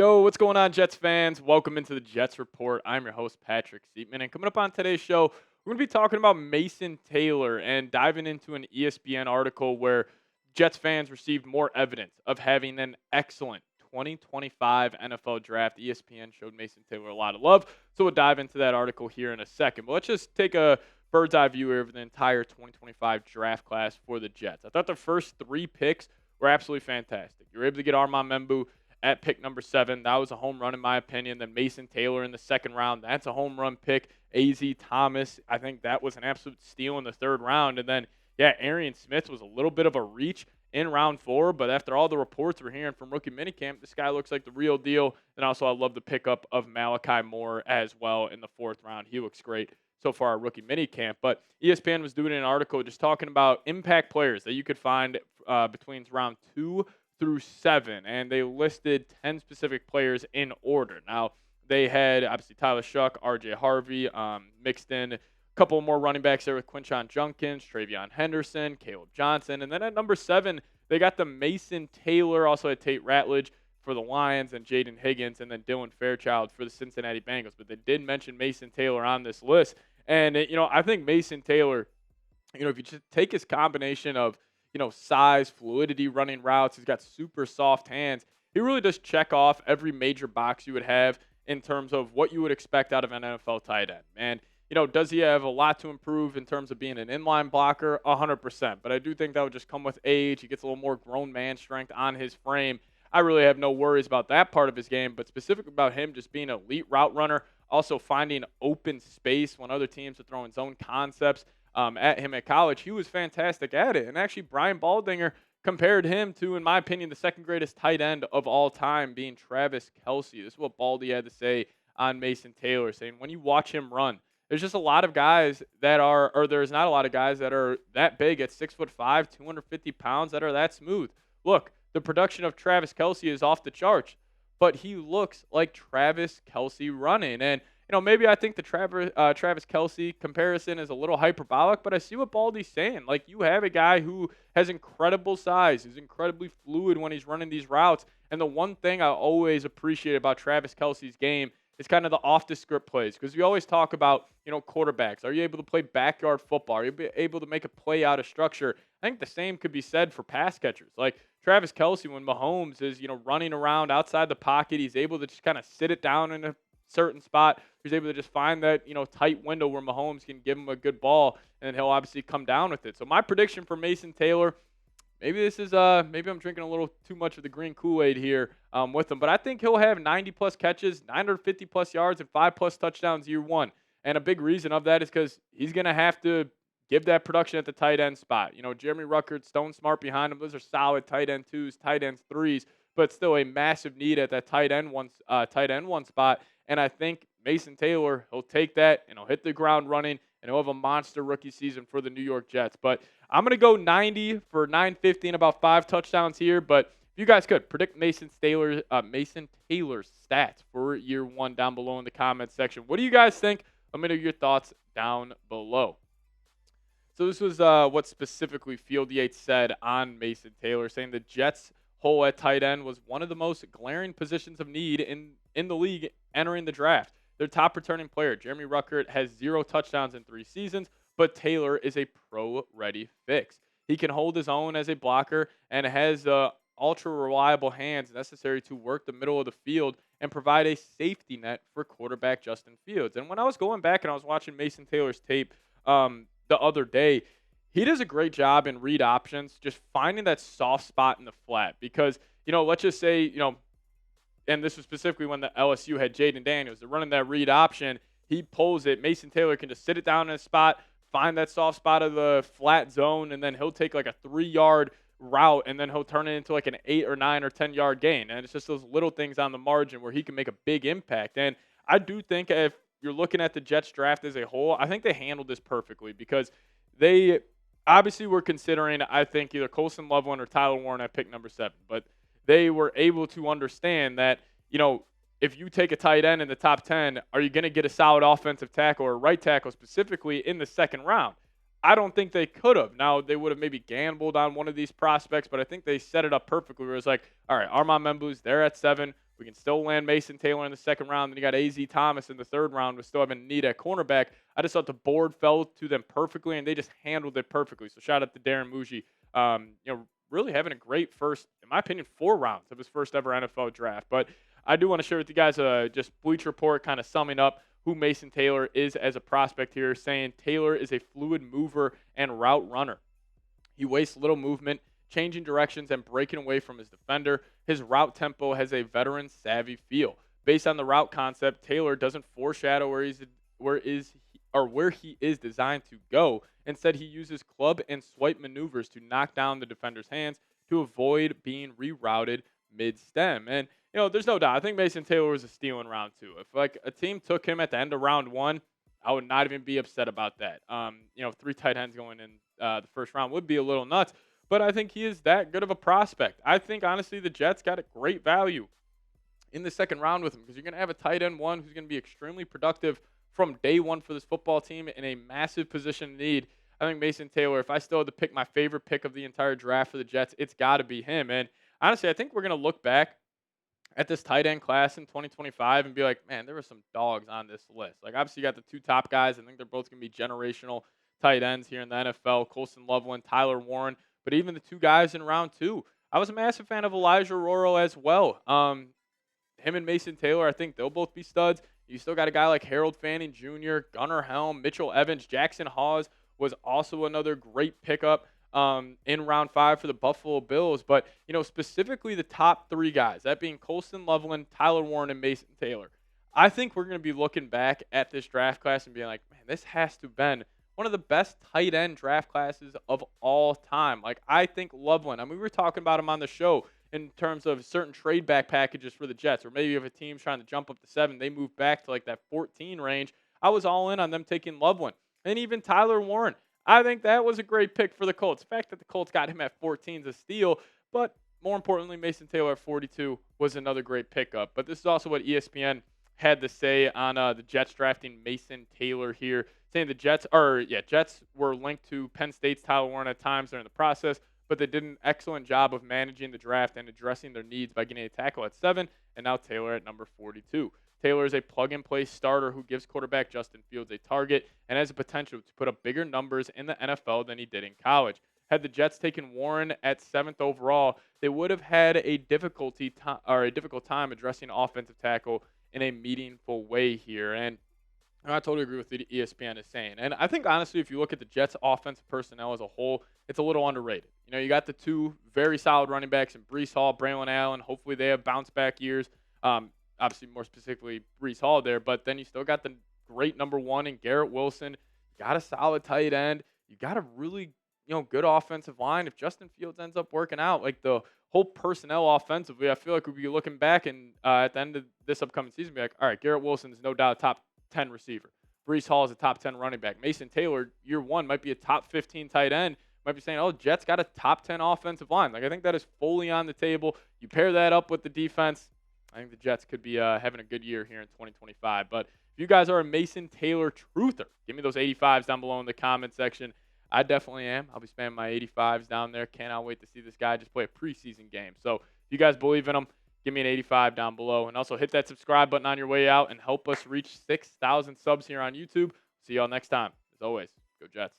Yo, what's going on, Jets fans? Welcome into the Jets Report. I'm your host, Patrick Siepman, and coming up on today's show, we're going to be talking about Mason Taylor and diving into an ESPN article where Jets fans received more evidence of having an excellent 2025 NFL draft. ESPN showed Mason Taylor a lot of love, so we'll dive into that article here in a second. But let's just take a bird's eye view of the entire 2025 draft class for the Jets. I thought the first three picks were absolutely fantastic. You were able to get Armand Membu at pick number 7. That was a home run in my opinion. Then Mason Taylor in the second round. That's a home run pick. A.Z. Thomas, I think that was an absolute steal in the third round. And then, Arian Smith was a little bit of a reach in round 4. But after all the reports we're hearing from rookie minicamp, this guy looks like the real deal. And also I love the pickup of Malachi Moore as well in the 4th round. He looks great so far at rookie minicamp. But ESPN was doing an article just talking about impact players that you could find between round 2 through 7, and they listed 10 specific players in order. Now, they had obviously Tyler Shuck, R.J. Harvey, mixed in a couple more running backs there with Quinshon Judkins, Travion Henderson, Caleb Johnson, and then at number 7, they got the Mason Taylor, also had Tate Ratledge for the Lions, and Jaden Higgins, and then Dylan Fairchild for the Cincinnati Bengals. But they did mention Mason Taylor on this list, and I think Mason Taylor, if you just take his combination of size, fluidity, running routes. He's got super soft hands. He really does check off every major box you would have in terms of what you would expect out of an NFL tight end. And, does he have a lot to improve in terms of being an inline blocker? 100%. But I do think that would just come with age. He gets a little more grown man strength on his frame. I really have no worries about that part of his game, but specifically about him just being an elite route runner, also finding open space when other teams are throwing zone concepts at him at college. He was fantastic at it. And actually, Brian Baldinger compared him to, in my opinion, the second greatest tight end of all time, being Travis Kelce. This is what Baldy had to say on Mason Taylor, saying when you watch him run, there's just a lot of guys that are, or there's not a lot of guys that are that big at 6'5", 250 pounds that are that smooth. Look, the production of Travis Kelce is off the charts, but he looks like Travis Kelce running. And maybe I think the Travis Kelce comparison is a little hyperbolic, but I see what Baldy's saying. Like, you have a guy who has incredible size, who's incredibly fluid when he's running these routes. And the one thing I always appreciate about Travis Kelce's game is kind of the off-the-script plays, because we always talk about, quarterbacks. Are you able to play backyard football? Are you able to make a play out of structure? I think the same could be said for pass catchers. Like, Travis Kelce, when Mahomes is, running around outside the pocket, he's able to just kind of sit it down in a certain spot. He's able to just find that, tight window where Mahomes can give him a good ball, and he'll obviously come down with it. So my prediction for Mason Taylor, maybe this is maybe I'm drinking a little too much of the green Kool-Aid here with him, but I think he'll have 90-plus catches, 950-plus yards, and 5-plus touchdowns year one. And a big reason of that is because he's going to have to give that production at the tight end spot. Jeremy Ruckert, Stone Smart behind him. Those are solid tight end 2s, tight end 3s, but still a massive need at that tight end one spot. And I think Mason Taylor, he'll take that and he'll hit the ground running, and he'll have a monster rookie season for the New York Jets. But I'm going to go 90 for 950 and about 5 touchdowns here. But if you guys could predict Mason Taylor's stats for year one down below in the comments section. What do you guys think? Let me know your thoughts down below. So this was what specifically Field Yates said on Mason Taylor, saying the Jets' hole at tight end was one of the most glaring positions of need in the league entering the draft. Their top returning player, Jeremy Ruckert, has 0 touchdowns in 3 seasons, but Taylor is a pro-ready fix. He can hold his own as a blocker and has ultra-reliable hands necessary to work the middle of the field and provide a safety net for quarterback Justin Fields. And when I was going back and I was watching Mason Taylor's tape the other day, he does a great job in read options, just finding that soft spot in the flat. Because, let's just say, and this was specifically when the LSU had Jaden Daniels. They're running that read option. He pulls it. Mason Taylor can just sit it down in a spot, find that soft spot of the flat zone, and then he'll take like a 3-yard route, and then he'll turn it into like an 8 or 9 or 10-yard gain. And it's just those little things on the margin where he can make a big impact. And I do think if you're looking at the Jets draft as a whole, I think they handled this perfectly, because they obviously were considering, I think, either Colson Loveland or Tyler Warren at pick number 7. But they were able to understand that, if you take a tight end in the top 10, are you going to get a solid offensive tackle or right tackle specifically in the second round? I don't think they could have. Now, they would have maybe gambled on one of these prospects, but I think they set it up perfectly where it's like, all right, Armand Membu's there at 7. We can still land Mason Taylor in the second round. Then you got A.Z. Thomas in the third round. We still have a need at cornerback. I just thought the board fell to them perfectly, and they just handled it perfectly. So shout out to Darren Muji. Really having a great first, in my opinion, 4 rounds of his first ever NFL draft. But I do want to share with you guys just Bleach Report kind of summing up who Mason Taylor is as a prospect here, saying Taylor is a fluid mover and route runner. He wastes little movement, changing directions and breaking away from his defender. His route tempo has a veteran savvy feel. Based on the route concept, Taylor doesn't foreshadow where he is designed to go. Instead, he uses club and swipe maneuvers to knock down the defender's hands to avoid being rerouted mid-stem. And there's no doubt. I think Mason Taylor was a steal in round 2. If like a team took him at the end of round 1, I would not even be upset about that. 3 tight ends going in the first round would be a little nuts, but I think he is that good of a prospect. I think honestly the Jets got a great value in the second round with him because you're going to have a tight end one who's going to be extremely productive from day one for this football team in a massive position of need. I think Mason Taylor, if I still had to pick my favorite pick of the entire draft for the Jets, it's got to be him. And honestly, I think we're going to look back at this tight end class in 2025 and be like, man, there were some dogs on this list. Like, obviously, you got the 2 top guys. I think they're both going to be generational tight ends here in the NFL, Colson Loveland, Tyler Warren. But even the 2 guys in round 2, I was a massive fan of Elijah Roro as well. Him and Mason Taylor, I think they'll both be studs. You still got a guy like Harold Fanning Jr., Gunnar Helm, Mitchell Evans, Jackson Hawes was also another great pickup in round 5 for the Buffalo Bills. But, specifically the top 3 guys, that being Colson Loveland, Tyler Warren, and Mason Taylor. I think we're going to be looking back at this draft class and being like, man, this has to have been one of the best tight end draft classes of all time. Like, I think Loveland, we were talking about him on the show in terms of certain trade back packages for the Jets, or maybe if a team's trying to jump up to 7, they move back to like that 14 range. I was all in on them taking Loveland. And even Tyler Warren, I think that was a great pick for the Colts. The fact that the Colts got him at 14 is a steal, but more importantly, Mason Taylor at 42 was another great pickup. But this is also what ESPN had to say on the Jets drafting Mason Taylor here, saying the Jets were linked to Penn State's Tyler Warren at times during the process, but they did an excellent job of managing the draft and addressing their needs by getting a tackle at 7, and now Taylor at number 42. Taylor is a plug-and-play starter who gives quarterback Justin Fields a target and has the potential to put up bigger numbers in the NFL than he did in college. Had the Jets taken Warren at 7th overall, they would have had a difficult time addressing offensive tackle in a meaningful way here. And I totally agree with what ESPN is saying. And I think, honestly, if you look at the Jets' offensive personnel as a whole, it's a little underrated. You got the 2 very solid running backs in Breece Hall, Braylon Allen. Hopefully they have bounce-back years. Obviously, more specifically, Breece Hall there. But then you still got the great number 1 in Garrett Wilson. You got a solid tight end. You got a really good offensive line. If Justin Fields ends up working out, like the whole personnel offensively, I feel like we'll be looking back and at the end of this upcoming season, be like, all right, Garrett Wilson is no doubt a top 10 receiver. Breece Hall is a top 10 running back. Mason Taylor, year 1, might be a top 15 tight end. Might be saying, oh, Jets got a top 10 offensive line. Like, I think that is fully on the table. You pair that up with the defense, I think the Jets could be having a good year here in 2025. But if you guys are a Mason Taylor truther, give me those 85s down below in the comment section. I definitely am. I'll be spamming my 85s down there. Cannot wait to see this guy just play a preseason game. So if you guys believe in him, give me an 85 down below. And also hit that subscribe button on your way out and help us reach 6,000 subs here on YouTube. See y'all next time. As always, go Jets.